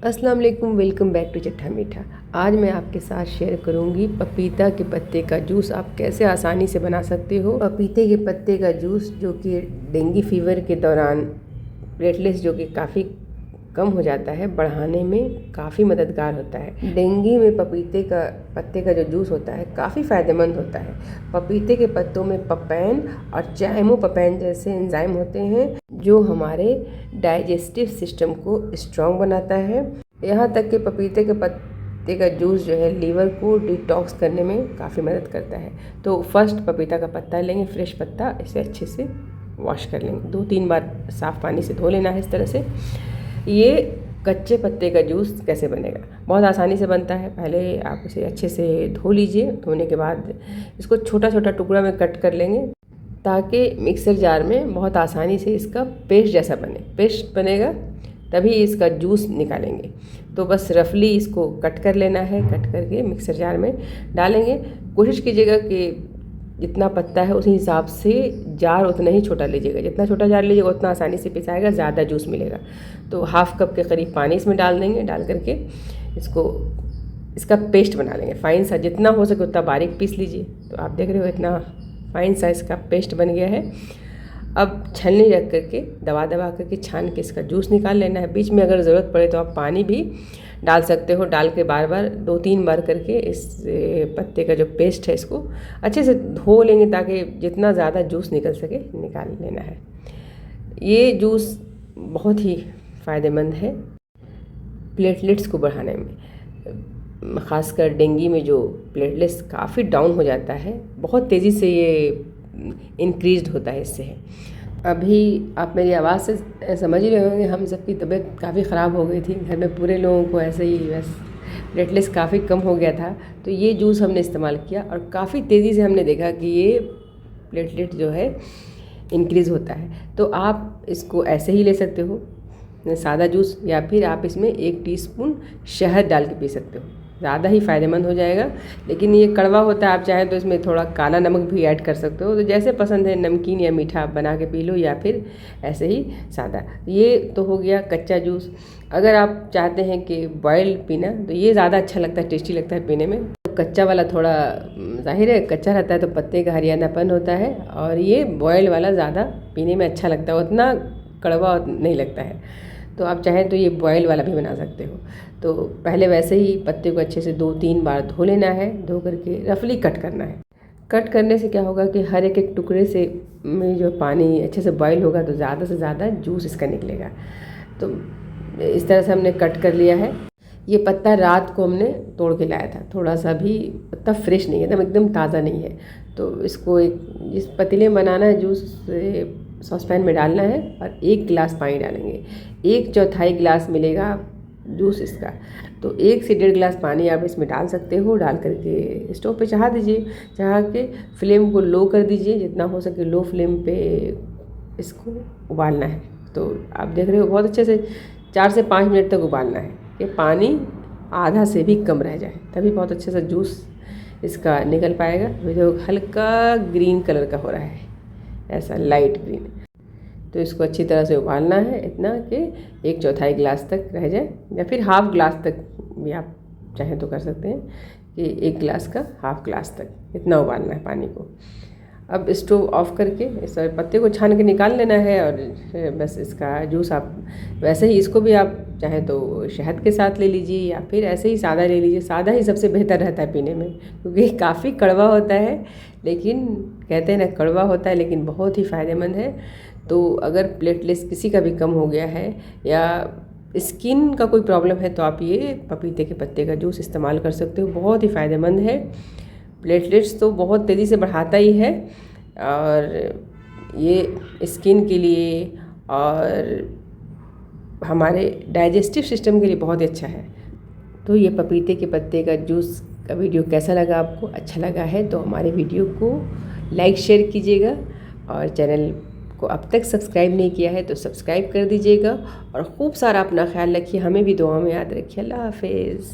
अस्सलाम वालेकुम, welcome back to चट्टा मीठा। आज मैं आपके साथ शेयर करूंगी पपीता के पत्ते का जूस आप कैसे आसानी से बना सकते हो। पपीते के पत्ते का जूस जो कि डेंगू फीवर के दौरान प्लेटलेट्स जो कि काफ़ी कम हो जाता है, बढ़ाने में काफ़ी मददगार होता है। डेंगू में पपीते का पत्ते का जो जूस होता है काफ़ी फ़ायदेमंद होता है। पपीते के पत्तों में पपैन और चाइमोपपैन जैसे एंजाइम होते हैं जो हमारे डाइजेस्टिव सिस्टम को स्ट्रॉन्ग बनाता है। यहाँ तक कि पपीते के पत्ते का जूस जो है लीवर को डिटॉक्स करने में काफ़ी मदद करता है। तो फर्स्ट पपीता का पत्ता लेंगे, फ्रेश पत्ता, इसे अच्छे से वॉश कर लेंगे, 2-3 बार साफ़ पानी से धो लेना है इस तरह से। ये कच्चे पत्ते का जूस कैसे बनेगा, बहुत आसानी से बनता है। पहले आप इसे अच्छे से धो लीजिए। धोने के बाद इसको छोटा छोटा टुकड़ा में कट कर लेंगे ताकि मिक्सर जार में बहुत आसानी से इसका पेस्ट जैसा बने। पेस्ट बनेगा तभी इसका जूस निकालेंगे। तो बस रफली इसको कट कर लेना है। कट करके मिक्सर जार में डालेंगे। कोशिश कीजिएगा कि जितना पत्ता है उसी हिसाब से जार उतना ही छोटा लीजिएगा। जितना छोटा जार लीजिएगा उतना आसानी से पिसाएगा, ज़्यादा जूस मिलेगा। तो हाफ़ कप के करीब पानी इसमें डाल देंगे। डाल करके इसका पेस्ट बना लेंगे फाइन सा। जितना हो सके उतना बारीक पीस लीजिए। तो आप देख रहे हो इतना फाइन सा इसका पेस्ट बन गया है। अब छलनी रख करके दबा करके छान के इसका जूस निकाल लेना है। बीच में अगर ज़रूरत पड़े तो आप पानी भी डाल सकते हो। डाल के बार बार 2-3 बार करके इस पत्ते का जो पेस्ट है इसको अच्छे से धो लेंगे ताकि जितना ज़्यादा जूस निकल सके निकाल लेना है। ये जूस बहुत ही फ़ायदेमंद है प्लेटलेट्स को बढ़ाने में। ख़ासकर डेंगू में जो प्लेटलेट्स काफ़ी डाउन हो जाता है, बहुत तेज़ी से ये इंक्रीज़ होता है इससे है। अभी आप मेरी आवाज़ से समझ ही रहे होंगे हम सबकी तबीयत काफ़ी ख़राब हो गई थी। घर में पूरे लोगों को ऐसे ही बस प्लेटलेट्स काफ़ी कम हो गया था। तो ये जूस हमने इस्तेमाल किया और काफ़ी तेज़ी से हमने देखा कि ये प्लेटलेट जो है इंक्रीज़ होता है। तो आप इसको ऐसे ही ले सकते हो सादा जूस, या फिर आप इसमें 1 टीस्पून शहद डाल के पी सकते हो, ज़्यादा ही फ़ायदेमंद हो जाएगा। लेकिन ये कड़वा होता है, आप चाहें तो इसमें थोड़ा काला नमक भी ऐड कर सकते हो। तो जैसे पसंद है, नमकीन या मीठा बना के पी लो, या फिर ऐसे ही सादा। ये तो हो गया कच्चा जूस। अगर आप चाहते हैं कि बॉयल पीना, तो ये ज़्यादा अच्छा लगता है, टेस्टी लगता है पीने में। तो कच्चा वाला थोड़ा ज़ाहिर है कच्चा रहता है तो पत्ते का हरियाणापन होता है, और ये बॉयल वाला ज़्यादा पीने में अच्छा लगता है, उतना कड़वा नहीं लगता है। तो आप चाहें तो ये बॉयल वाला भी बना सकते हो। तो पहले वैसे ही पत्ते को अच्छे से 2-3 बार धो लेना है। धो करके रफली कट करना है। कट करने से क्या होगा कि हर एक टुकड़े से में जो पानी अच्छे से बॉयल होगा तो ज़्यादा से ज़्यादा जूस इसका निकलेगा। तो इस तरह से हमने कट कर लिया है। ये पत्ता रात को हमने तोड़ के लाया था, थोड़ा सा भी पत्ता फ्रेश नहीं है, एकदम ताज़ा नहीं है। तो इसको एक जिस पतीले में बनाना है जूस, सॉसपैन में डालना है और 1 गिलास पानी डालेंगे। 1/4 गिलास मिलेगा जूस इसका। तो 1 से 1.5 गिलास पानी आप इसमें डाल सकते हो। डाल करके स्टोव पे चढ़ा दीजिए। चढ़ा के फ्लेम को लो कर दीजिए, जितना हो सके लो फ्लेम पे इसको उबालना है। तो आप देख रहे हो बहुत अच्छे से 4 से 5 मिनट तक उबालना है कि पानी आधा से भी कम रह जाए, तभी बहुत अच्छे से जूस इसका निकल पाएगा। जो हल्का ग्रीन कलर का हो रहा है, ऐसा लाइट ग्रीन। तो इसको अच्छी तरह से उबालना है, इतना कि 1/4 गिलास तक रह जाए, या फिर हाफ़ गिलास तक भी आप चाहें तो कर सकते हैं कि 1 गिलास का हाफ़ गिलास तक इतना उबालना है पानी को। अब स्टोव ऑफ करके इस पत्ते को छान के निकाल लेना है, और बस इसका जूस आप वैसे ही, इसको भी आप चाहें तो शहद के साथ ले लीजिए, या फिर ऐसे ही सादा ले लीजिए। सादा ही सबसे बेहतर रहता है पीने में, क्योंकि काफ़ी कड़वा होता है, लेकिन कहते हैं ना कड़वा होता है लेकिन बहुत ही फ़ायदेमंद है। तो अगर प्लेटलेट्स किसी का भी कम हो गया है या स्किन का कोई प्रॉब्लम है तो आप ये पपीते के पत्ते का जूस इस्तेमाल कर सकते हो, बहुत ही फ़ायदेमंद है। प्लेटलेट्स तो बहुत तेज़ी से बढ़ाता ही है, और ये स्किन के लिए और हमारे डाइजेस्टिव सिस्टम के लिए बहुत ही अच्छा है। तो ये पपीते के पत्ते का जूस का वीडियो कैसा लगा आपको? अच्छा लगा है तो हमारे वीडियो को लाइक शेयर कीजिएगा, और चैनल को अब तक सब्सक्राइब नहीं किया है तो सब्सक्राइब कर दीजिएगा। और खूब सारा अपना ख्याल रखिए, हमें भी दुआ में याद रखिए। अल्लाह हाफ़िज़।